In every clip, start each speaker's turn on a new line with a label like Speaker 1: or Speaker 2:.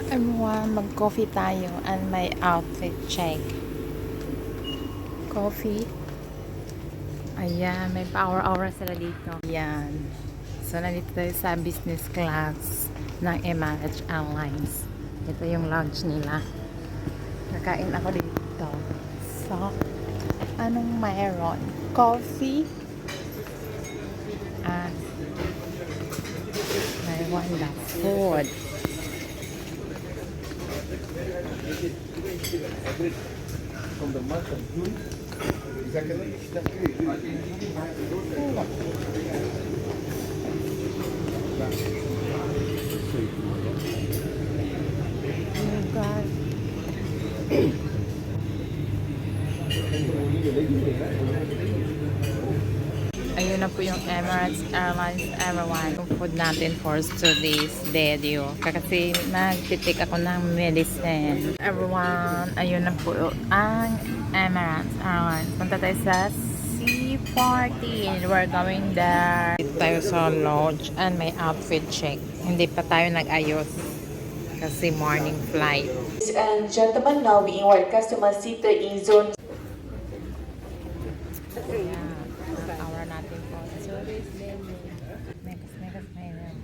Speaker 1: Hello everyone, mag-coffee tayo and may outfit check. Coffee. Ayan, may power hour sila dito. Ayan. So, nandito tayo sa business class ng Emirates Airlines. Ito yung lounge nila. Nakain ako dito. So, anong mayroon? Coffee. And I want the food.
Speaker 2: From the month of June, exactly.
Speaker 1: Oh God. Ayun na po yung Emirates Airlines everyone. Yung food natin for today's video. Kasi nagtitik ako ng medicine. Everyone, ayun na po ang Emirates Airlines. Punta tayo sa C14. We're going there. Dito tayo sa lodge and may outfit check. Hindi pa tayo nag-ayos. Kasi morning flight.
Speaker 3: Ladies and gentlemen, now we invite customers seated in zone.
Speaker 1: Ayan, hour natin po. Sorry, Megas, mayroon.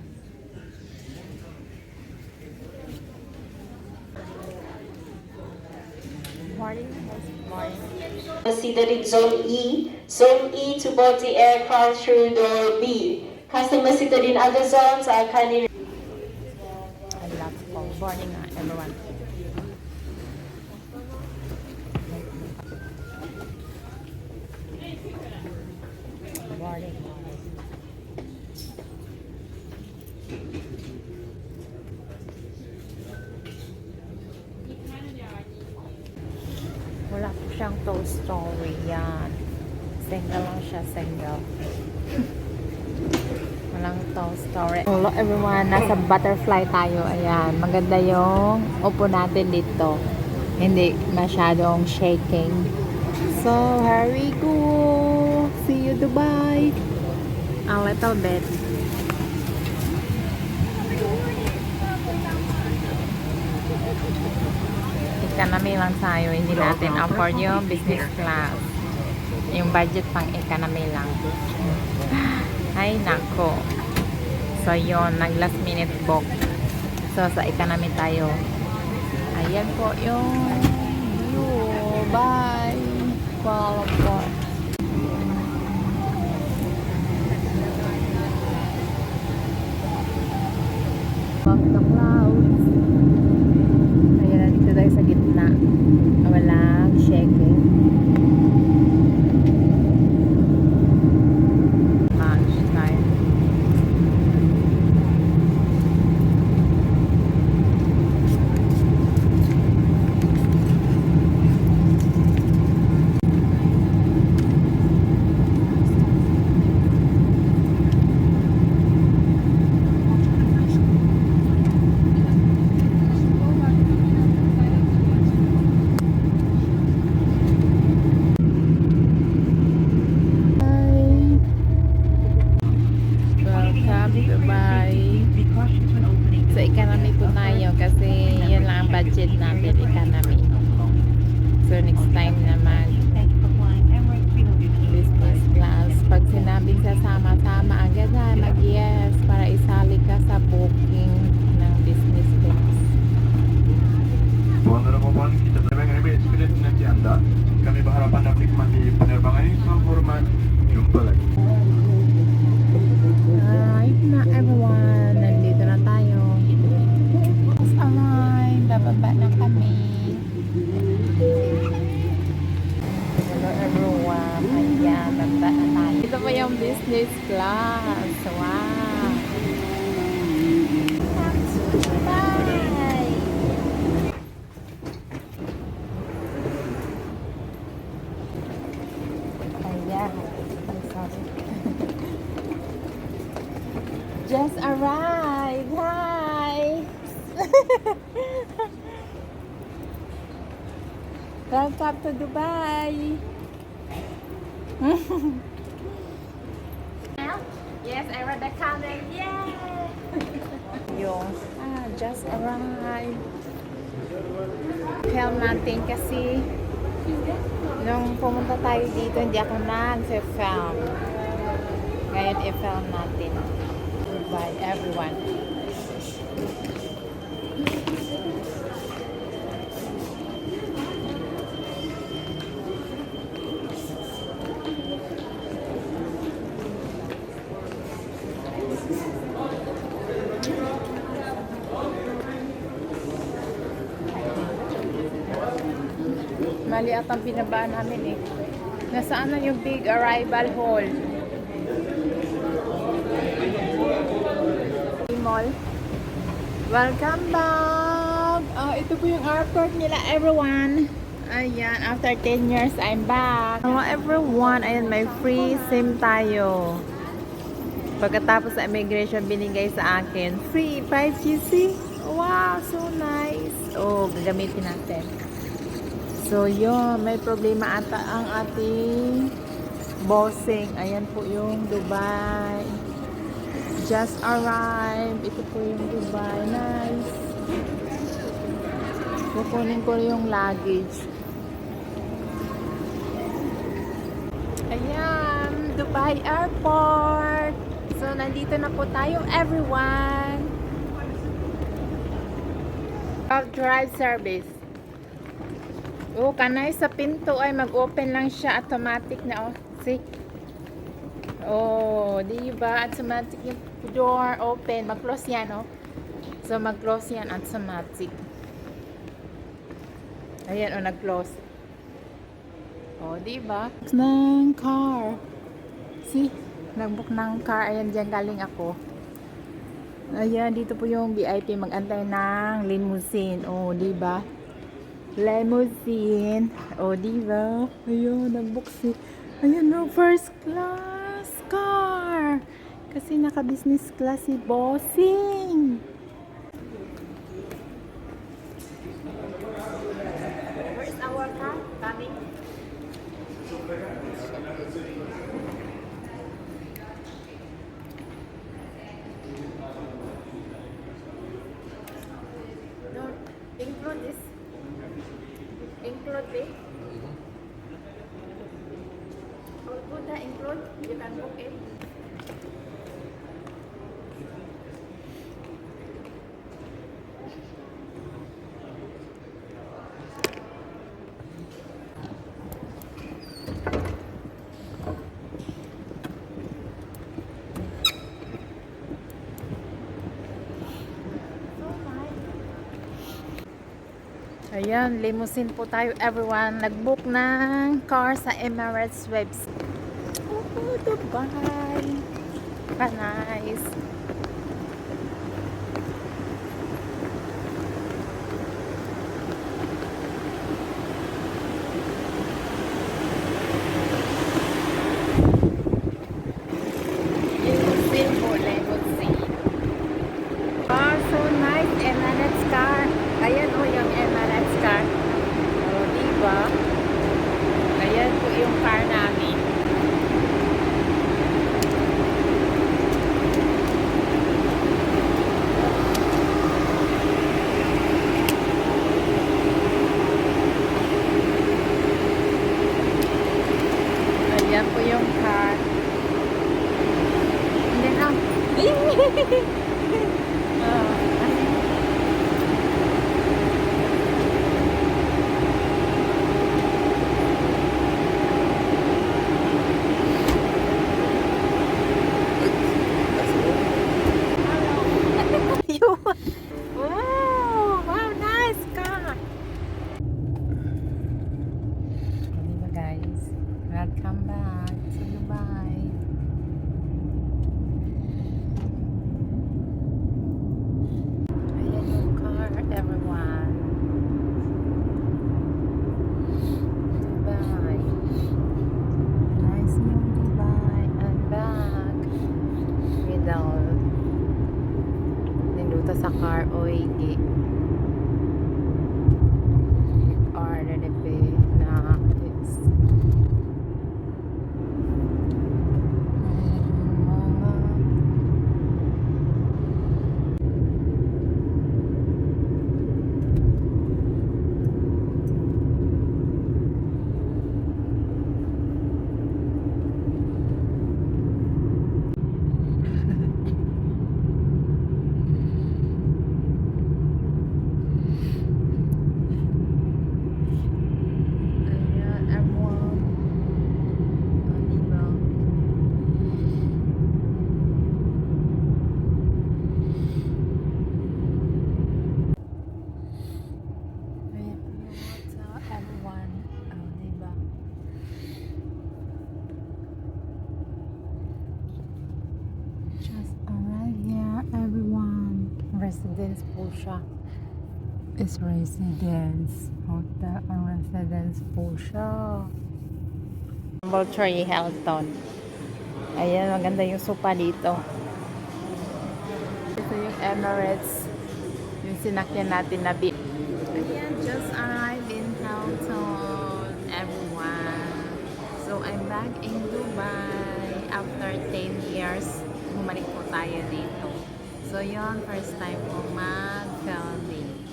Speaker 1: Morning.
Speaker 3: Seated in zone E. Zone E to board the aircraft through door B. Customers seated in other zones are kindly.
Speaker 1: I love morning everyone. Morning. Wala po siyang tow story yan. Single lang siya, single. Walang tow story. Hello everyone, nasa butterfly tayo. Ayan, maganda yung upo natin dito. Hindi masyadong shaking. So, here we go. See you Dubai. A little bit. Economy lang tayo. Hindi natin afford yung business class. Yung budget pang economy lang. Ay, nako. So, yun. Nag last minute book. So, sa economy tayo. Ayan po yung view. Bye. Kuala Lumpur. Above the clouds. Ayan na, dito tayo sa gitna. Walang shaking. Lunch time. So, economy po tayo kasi yun lang ang budget natin, economy. So, next time na business class. Pag sinabing sasama-sama, agad na mag-yes para isali ka sa booking ng business class.
Speaker 4: Tuan dan puan, kita penerbangan ini ekspedisi nanti Anda. Kami berharap Anda menikmati penerbangan ini dengan hormat. Jumpa lagi.
Speaker 1: Alright na everyone, nandito na tayo. Alright, bababa na kami. Hello everyone, ayan, bababa na tayo. Ito pa yung business class. Wow. Bye. Ayan, I'm sorry. Just arrived. Hi. Welcome to Dubai. Yes, I read the comment. Yay! Yung just arrived. Film natin kasi nung pumunta tayo dito, hindi ako nag-film. Ngayon, i-film natin. Goodbye, everyone. Mali at ang pinabaan namin eh. Nasaan na yung big arrival hall? Mall. Welcome back! Ito po yung airport nila, everyone. Ayan, after 10 years, I'm back. Hello everyone, ayan, may free SIM tayo. Pagkatapos sa immigration, binigay sa akin. Free 5GC. Wow, so nice. Oh, gagamitin natin. So, yun, may problema ata ang ating bossing. Ayan po yung Dubai. Just arrived. Ito po yung Dubai. Nice. Kukunin ko yung luggage. Ayan, Dubai Airport. So, nandito na po tayo, everyone. Drive service. Oh, kanay sa pinto ay mag-open lang siya, automatic na, oh. See? Oh, di ba? Automatic yung door open. Mag-close yan, oh. So, mag-close yan, automatic. Ayan, oh, nag-close. Oh, di ba? Ng car. See? Nag-book ng car. Ayan, dyan galing ako. Ayan, dito po yung VIP. Mag-antay ng limousine. Oh, di ba? Limousine. O, diba? Ayun, nag-book si... Ayun, no, first class car. Kasi naka-business class si bossing. Where's our car? Coming? No, include this. Include it. All good na include. You can book it. Ayan, limousine po tayo, everyone. Nag-book ng car sa Emirates website. Oh, Dubai. Nice. Limousine po, limousine. Oh, so nice. Emirates car. Ayan po yung Emirates car. O, diba? Ayan po yung car namin. Ayan po yung car. Hindi na. Wow! Wow, nice car! Diba guys? Welcome back to Dubai. Ayan yung car, everyone. Dubai. Nice yung Dubai. I'm back. Without ninduta sa car oigi order the pay na this mga residence po siya. Is residence. Hotel ang residence po siya. Tree Hilton. Ayan, maganda yung sopa dito. Ito yung Emirates. Yung sinakyan natin na bit. Ayan, just arrived in Hilton, everyone. So, I'm back in Dubai. After 10 years, bumalik po tayo dito. So, yun, first time po mag-filming.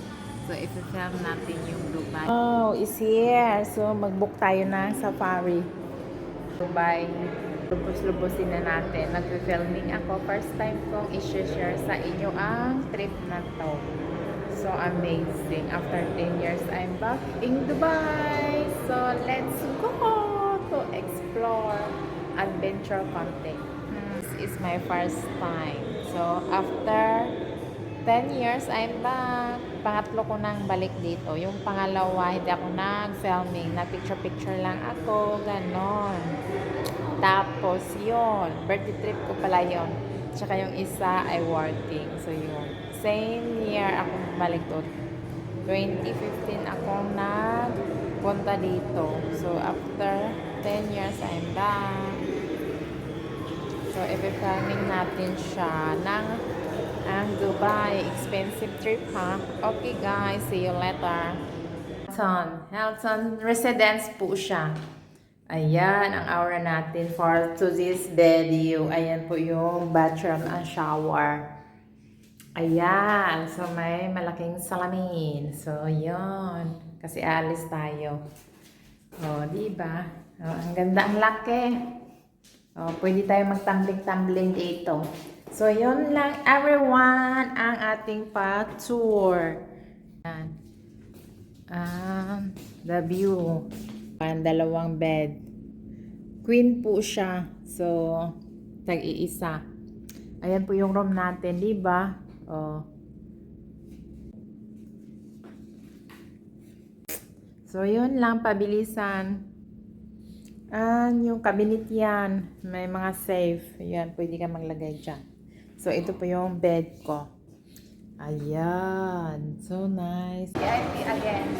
Speaker 1: So, ipifilm natin yung Dubai. Oh, is here. So, mag-book tayo ng safari. Dubai. Lubos-lubosin na natin. Nag-filming ako. First time kong i-share sa inyo ang trip na to. So amazing. After 10 years, I'm back in Dubai. So let's go to explore adventure content. This is my first time. So after 10 years, I'm back. Pangatlo ko nang balik dito. Yung pangalawa, hindi ako nag-filming. Na-picture-picture lang ako. Ganon. Tapos, yun. Birthday trip ko pala yun. Tsaka yung isa ay working. So, yun. Same year akong balik to. 2015 akong nagpunta dito. So, after 10 years, I'm back. So, i-filming natin siya ng ang Dubai. Expensive trip, ha? Okay, guys. See you later. Hilton Residence po siya. Ayan, ang aura natin for today's video. Ayan po yung bathroom and shower. Ayan. So, may malaking salamin. So, yun. Kasi alis tayo. O, diba? O, ang ganda, ang laki. O, pwede tayo magtumbling-tumbling dito. So, yun lang, everyone, ang ating pa-tour. Ayan. The view. Dalawang bed. Queen po siya. So, tag-iisa. Ayan po yung room natin, di ba? Oh. So, yun lang, pabilisan. Yung cabinet yan. May mga safe. Ayan, pwede ka maglagay dyan. So, ito po yung bed ko. Ayan. So nice. VIP again.